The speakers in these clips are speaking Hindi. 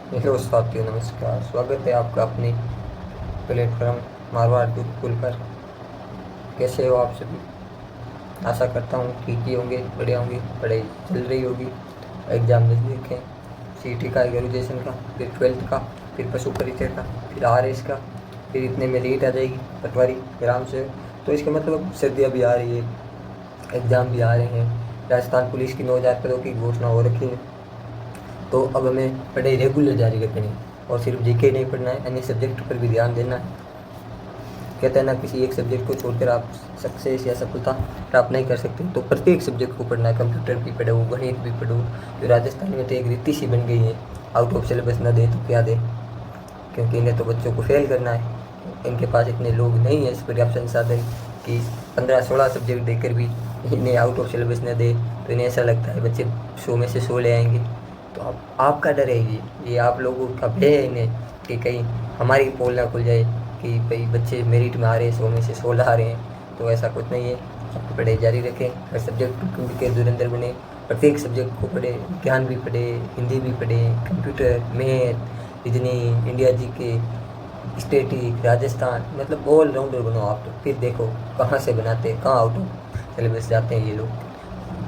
हेलो साथियों, नमस्कार। स्वागत है आपका अपने प्लेटफॉर्म मारवाड़ गुरुकुल पर। कैसे हो आप सभी? आशा करता हूँ ठीक ही होंगे, बढ़िया होंगे। पढ़ाई चल रही होगी, एग्ज़ाम नज़दीक हैं। सीटी का, ग्रेजुएशन का, फिर 12th का, फिर पशु परिचय का, फिर आरएस का, फिर इतने में लीड आ जाएगी पटवारी ग्राम से। तो इसका मतलब सर्दियाँ भी आ रही है, एग्ज़ाम भी आ रहे हैं। राजस्थान पुलिस की 9,000 पदों की घोषणा हो रखी है। तो अब हमें पढ़ाई रेगुलर जारी रखनी है और सिर्फ जीके नहीं पढ़ना है, अन्य सब्जेक्ट पर भी ध्यान देना है। कहते हैं ना, किसी एक सब्जेक्ट को छोड़कर आप सक्सेस या सफलता प्राप्त नहीं कर सकते। तो प्रत्येक सब्जेक्ट को पढ़ना है। कंप्यूटर भी पढ़ो, गणित भी पढ़ो। तो राजस्थान में तो एक रीति सी बन गई है, आउट ऑफ सिलेबस न दे तो क्या दे, क्योंकि इन्हें तो बच्चों को फेल करना है। इनके पास इतने लोग नहीं है, इस पर्याप्त संसाधन कि 15-16 सब्जेक्ट देकर भी इन्हें आउट ऑफ सिलेबस न दे। तो इन्हें ऐसा लगता है बच्चे 100 में से 100 ले आएंगे। तो आपका डर है ये आप लोगों का भय है इन्हें कि कहीं हमारी पोल ना खुल जाए कि भाई बच्चे मेरिट में आ रहे हैं, 100 में से 16 आ रहे हैं। तो ऐसा कुछ नहीं है। आपकी पढ़ाई जारी रखें, हर सब्जेक्ट के धुरंधर बने, प्रत्येक सब्जेक्ट को पढ़े। विज्ञान भी पढ़े, हिंदी भी पढ़े, कंप्यूटर, मैथ, रीजनिंग, इंडिया जी के, स्टेटिक, राजस्थान, मतलब ऑल राउंडर बनो आप। तो फिर देखो कहाँ से बनाते हैं, कहाँ आउट ऑफ सिलेबस जाते हैं ये लोग।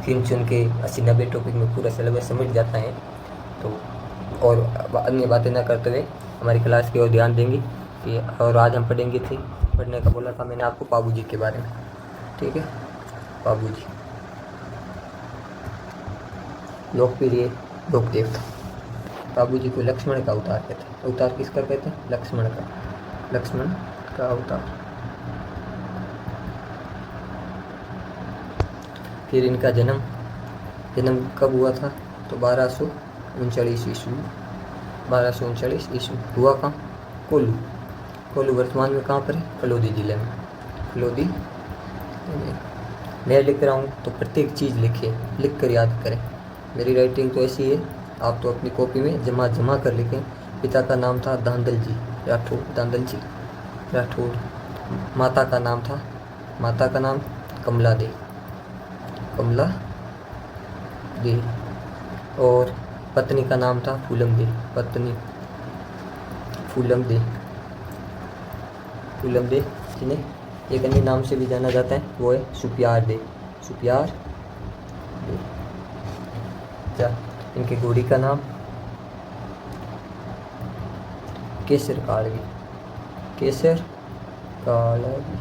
चुन चुन के 80-90 टॉपिक में पूरा सिलेबस समझ जाता है। तो और अन्य बातें ना करते हुए हमारी क्लास की ओर ध्यान देंगे कि और आज हम पढ़ेंगे थे, पढ़ने का बोला था मैंने आपको बाबू जी के बारे में। ठीक है, बाबू जी लोकप्रिय लोक देवता। बाबू जी को लक्ष्मण का अवतार कहते हैं। अवतार किसका कहते हैं? लक्ष्मण का। लक्ष्मण का अवतार। फिर इनका जन्म जन्म कब हुआ था? तो 1239 ईस्वी। 1239 ईस्वी हुआ कहाँ? कोल्लू। कोल्लू वर्तमान में कहाँ पर है? फलोदी जिले में। फलोदी। मैं लिख रहा हूँ तो प्रत्येक चीज़ लिखिए, लिख कर याद करें। मेरी राइटिंग तो ऐसी है, आप तो अपनी कॉपी में जमा कर लिखें। पिता का नाम था दांदल जी राठौर, दांदल जी राठौर। माता का नाम कमला दे, कमला दे। और पत्नी का नाम था फूलम दे, पत्नी फूलम दे, फूलम दे, जिन्हें एक अन्य नाम से भी जाना जाता है, वो है सुपियार दे, सुपियार दे। अच्छा, इनके घोड़ी का नाम केसर कालवी, केसर कालवी।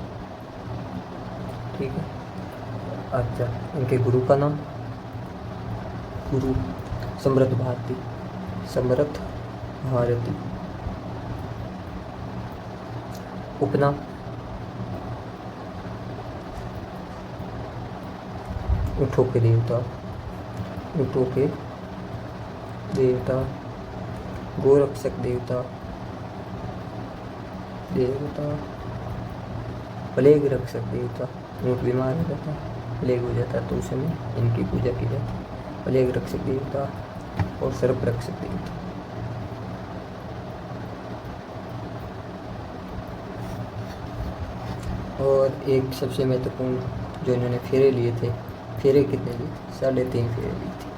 ठीक है। अच्छा, इनके गुरु का नाम गुरु समृद्ध भारती, समृद्ध भारती। उपनाम ऊँटों के देवता, ऊँटों के देवता, गोरक्षक देवता, देवता, प्लेग रक्षक देवता। ऊँट बीमार हो जाता है, प्लेग हो जाता है, तो उस समय इनकी पूजा की जाती है। प्लेग रक्षक देवता और सर्प रक्षक देवता। और एक सबसे महत्वपूर्ण जो इन्होंने फेरे लिए थे, फेरे कितने लिए थे? 3.5 फेरे लिए थे।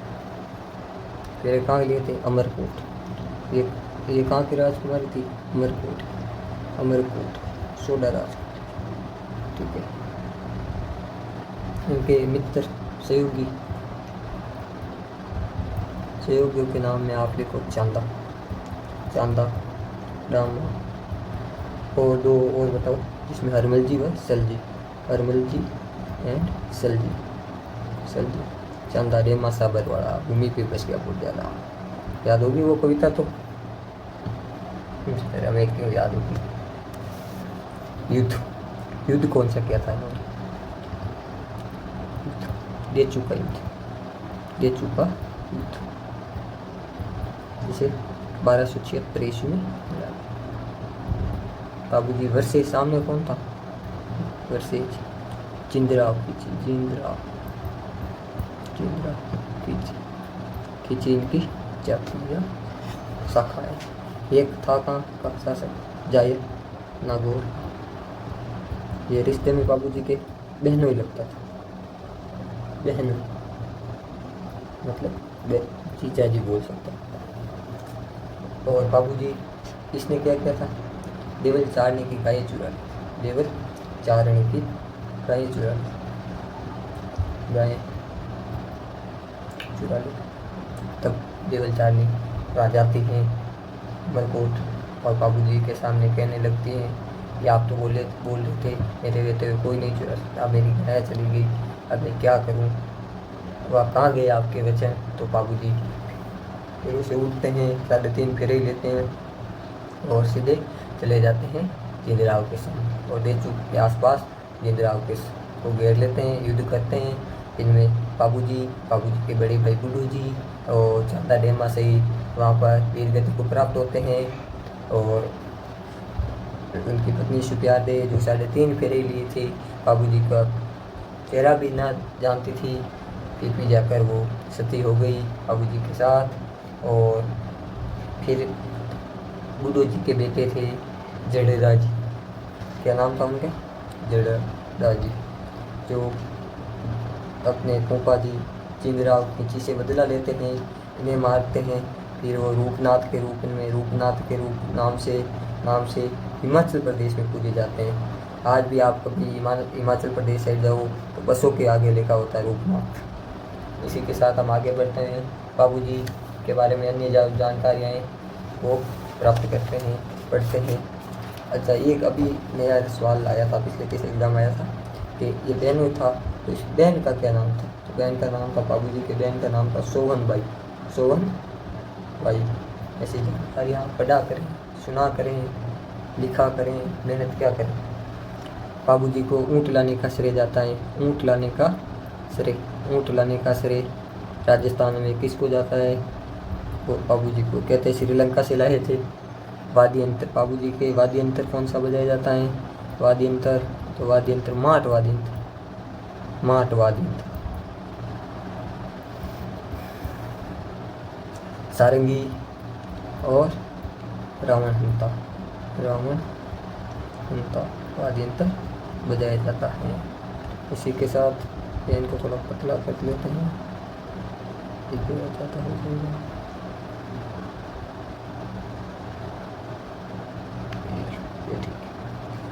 फेरे कहाँ लिए थे? अमरकोट। ये कहाँ की राजकुमारी थी? अमरकोट, अमरकोट, सोडा राज। ठीक है। इनके मित्र सहयोगी, सहयोगियों के नाम में आप लिखो चांदा, चांदा, डामा। और दो और बताओ, जिसमें हरमल जी व सलजी, हरमल जी एंड सलजी, सलजी। चांदा रेमा साबर वाला, भूमि पे बस गया बुढ़। याद होगी वो कविता तो, हमें क्यों याद होगी। युद्ध, युद्ध कौन सा किया था इन्होंने? डेचू का युद्ध, डेचू का युद्ध, जिसे 1276 ईस्वी में। बाबू जी वर्षे सामने कौन था? वर्षे जिंदराव खींची, जिंदराव, जिंदराव खींची, खींची इनकी जाति या शाखा है। एक था कहाँ का शासक? जायल नागौर। ये रिश्ते में बाबू जी के बहनों ही लगता था, बहनों, मतलब जीजा जी बोल सकता। और बाबूजी इसने क्या किया था, देवल चारने की गायें चुरा ली, देवल चारने की गायें चुरा ली, गायें चुरा ली। तब देवल चारनी आ जाती हैं मरकोट और बाबूजी के सामने कहने लगती हैं कि आप तो बोल रहे थे मेरे रहते हुए कोई नहीं चुरा सकता, अब मेरी गाय चली गई, अब मैं क्या करूं, अब आप कहाँ गए आपके वचन। तो बाबूजी फिर उसे उठते हैं, 3.5 फेरे लेते हैं और सीधे चले जाते हैं जिंदराव के सामने और देचू के आसपास जिंदराव को घेर लेते हैं, युद्ध करते हैं। इनमें बाबूजी के बड़े भाई गुड्डू जी और चांदा डेमा सहित वहाँ पर वीरगति को प्राप्त होते हैं और उनकी पत्नी सुप्यादे जो 3.5 फेरे लिए थे, बाबूजी का चेहरा भी ना जानती थी, पी जाकर वो सती हो गई बाबूजी के साथ। और फिर गुड्डू जी के बेटे थे जडेजा जी, क्या नाम था उनका, जडेजा जी, जो अपने फूफा जी जिंदराव खींची से बदला लेते हैं, इन्हें मारते हैं। फिर वो रूपनाथ के रूप नाम से हिमाचल प्रदेश में पूजे जाते हैं। आज भी आप कभी हिमाचल प्रदेश साइड जाओ तो बसों के आगे लिखा होता है रूपनाथ। इसी के साथ हम आगे बढ़ते हैं, बाबूजी के बारे में अन्य जानकारियाँ वो प्राप्त करते हैं, पढ़ते हैं। अच्छा, एक अभी नया सवाल आया था, पिछले किस एग्जाम आया था कि ये बहनों था तो इस बहन का क्या नाम था, तो बहन का नाम था, बाबूजी के बहन का नाम था सोहन बाई। ऐसी जानकारियाँ पढ़ा करें, सुना करें, लिखा करें, मेहनत क्या करें। बाबूजी को ऊँट लाने का श्रेय जाता है, ऊँट लाने का श्रेय राजस्थान में किसको जाता है, वो बाबूजी को कहते हैं। श्रीलंका से लाए थे वाद्य यंत्र, बाबूजी के वाद्य यंत्र कौन सा बजाया जाता है, वाद्य यंत्र माट वाद्य यंत्र। सारंगी और रावण हंता वाद्य यंत्र बजाया जाता है। इसी के साथ पेन को थोड़ा पतला कर लेते हैं, जाता है।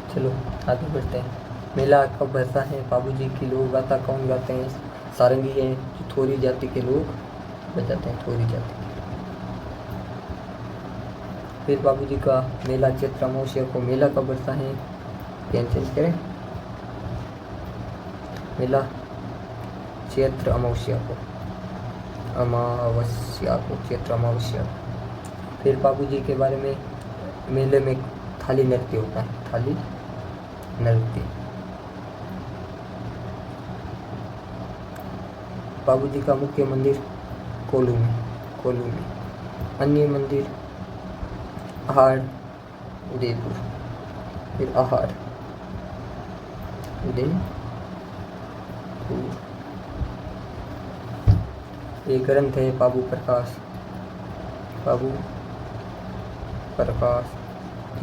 चलो आगे बढ़ते हैं। मेला कब भरता है, बाबूजी की लोक गाथा कौन गाते हैं, सारंगी हैं जो थोरी जाति के लोग बजाते हैं, थोरी जाति। फिर बाबूजी का मेला चैत्र अमावस्या को मेला कब भरता है, पेन चेंज करें, मेला चैत्र अमावस्या को चैत्र अमावस्या। फिर बाबूजी के बारे में मेले में थाली नृत्य होता है, थाली नृत्य। बाबूजी का मुख्य मंदिर कोलू में। अन्य मंदिर आहार उदयपुर, फिर आहार उदयपुर। एक ग्रंथ है बाबू प्रकाश,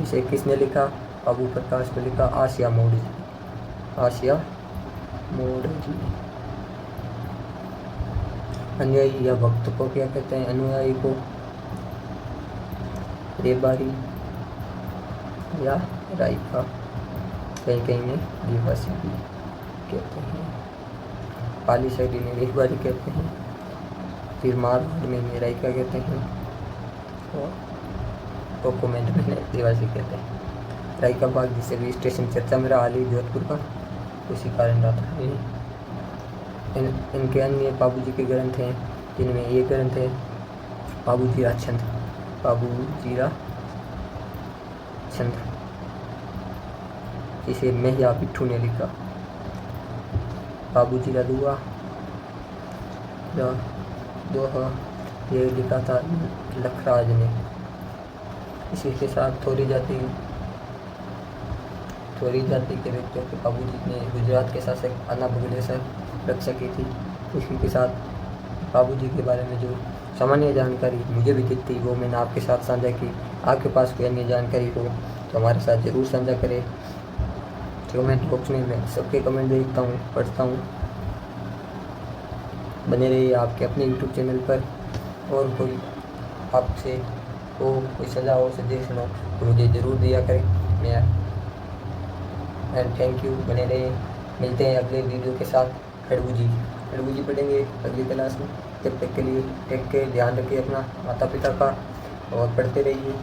इसे किसने लिखा, बाबू प्रकाश को लिखा आसिया मोड़ी जी। अनुयायी या भक्त को क्या कहते हैं, अनुयायी को रेबारी या राइका, कहीं में दिवासी भी कहते हैं। पाली शैली में रेबारी कहते हैं, फिर मारवाड़ में राइका कहते हैं और डॉक्यूमेंट में दिवासी कहते हैं। राइका बाग जिसे भी स्टेशन चर्चा में रहा जोधपुर का, उसी कारण रहा था। इनके अन्य बाबूजी के ग्रंथ हैं, जिनमें ये ग्रंथ है बाबूजीरा छंद, जिसे मैया पिट्ठू ने लिखा। बाबूजीरा दोहा ये लिखा था लखराज ने। इसी के साथ थोरी जाति के व्यक्तियों के बाबूजी ने गुजरात के शासक आना बगलेश्वर रक्षा की थी। इसी के साथ बाबूजी के बारे में जो सामान्य जानकारी मुझे भी दी थी वो मैंने आपके साथ साझा की। आपके पास कोई अन्य जानकारी हो तो हमारे साथ ज़रूर साझा करें। कमेंट बॉक्स में मैं सबके कमेंट देखता हूँ, पढ़ता हूँ। बने रहिए आपके अपने यूट्यूब चैनल पर। और कोई आपसे को कोई सजा हो, सजेशन हो तो मुझे ज़रूर दिया करें। मैं एंड थैंक यू। बने रहिए। मिलते हैं अगले वीडियो के साथ। खड़बूजी पढ़ेंगे अगली क्लास में। तब तक के लिए टेक केयर, ध्यान रखिए अपना, माता पिता का, और पढ़ते रहिए।